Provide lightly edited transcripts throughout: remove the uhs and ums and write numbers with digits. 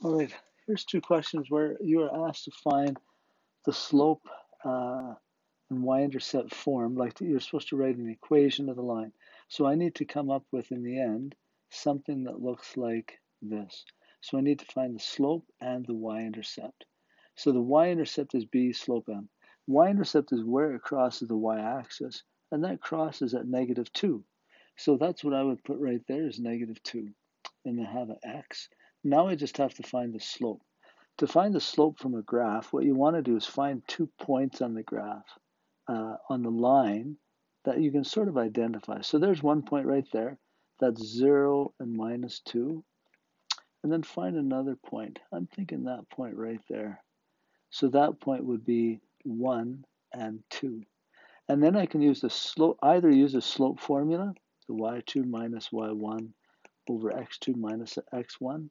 All right, here's two questions where you are asked to find the slope in y-intercept form, like you're supposed to write an equation of the line. So I need to come up with, in the end, something that looks like this. So I need to find the slope and the y-intercept. So the y-intercept is b, slope m. Y-intercept is where it crosses the y-axis, and that crosses at -2. So that's what I would put right there is -2. And I have an x. Now I just have to find the slope. To find the slope from a graph, what you want to do is find 2 points on the graph, on the line, that you can sort of identify. So there's 1 point right there. That's 0 and -2. And then find another point. I'm thinking that point right there. So that point would be 1 and 2. And then I can use the slope, either use the slope formula, the y2 minus y1 over x2 minus x1,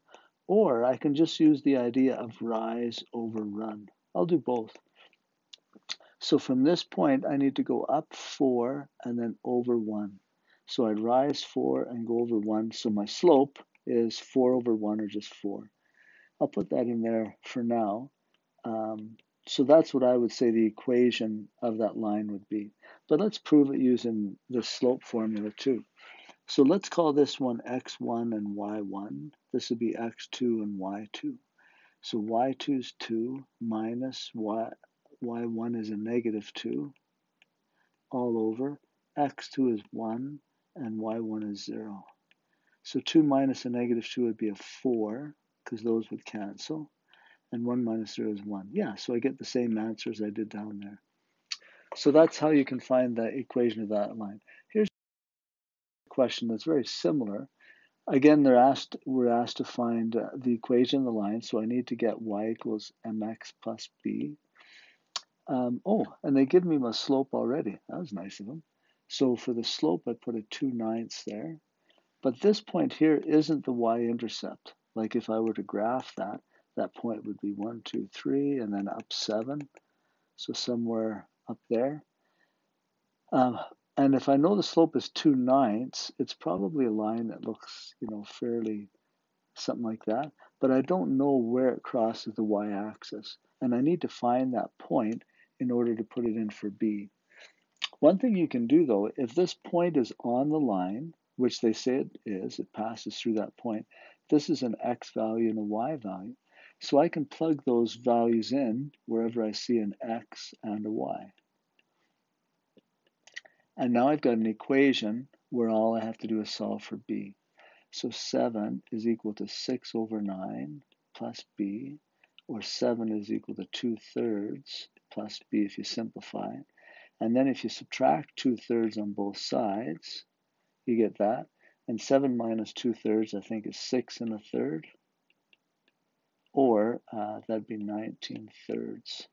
or I can just use the idea of rise over run. I'll do both. So from this point, I need to go up 4 and then over 1. So I'd rise 4 and go over 1. So my slope is 4 over 1, or just 4. I'll put that in there for now. So that's what I would say the equation of that line would be. But let's prove it using the slope formula too. So let's call this one x1 and y1. This would be x2 and y2. So y2 is 2 minus y1 is a -2 all over. x2 is 1 and y1 is 0. So 2 minus a -2 would be a 4, because those would cancel. And 1 minus 0 is 1. Yeah, so I get the same answer as I did down there. So that's how you can find the equation of that line. Here's a question that's very similar. Again, we're asked to find the equation of the line, so I need to get y equals mx plus b. And they give me my slope already. That was nice of them. So for the slope, I put a 2/9 there. But this point here isn't the y-intercept. Like if I were to graph that, that point would be 1, 2, 3, and then up 7. So somewhere up there. And if I know the slope is 2/9, it's probably a line that looks, fairly something like that. But I don't know where it crosses the y-axis. And I need to find that point in order to put it in for b. One thing you can do, though, if this point is on the line, which they say it is, it passes through that point, this is an x value and a y value. So I can plug those values in wherever I see an x and a y. And now I've got an equation where all I have to do is solve for b. So 7 is equal to 6 over 9 plus b, or 7 is equal to 2/3 plus b if you simplify it. And then if you subtract 2/3 on both sides, you get that. And 7 minus 2/3, I think, is 6 1/3. Or that'd be 19/3.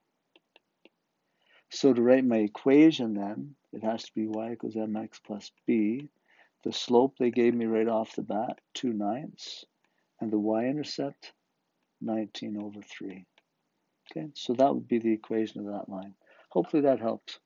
So to write my equation then, it has to be y equals mx plus b. The slope they gave me right off the bat, 2/9. And the y-intercept, 19/3. Okay, so that would be the equation of that line. Hopefully that helps.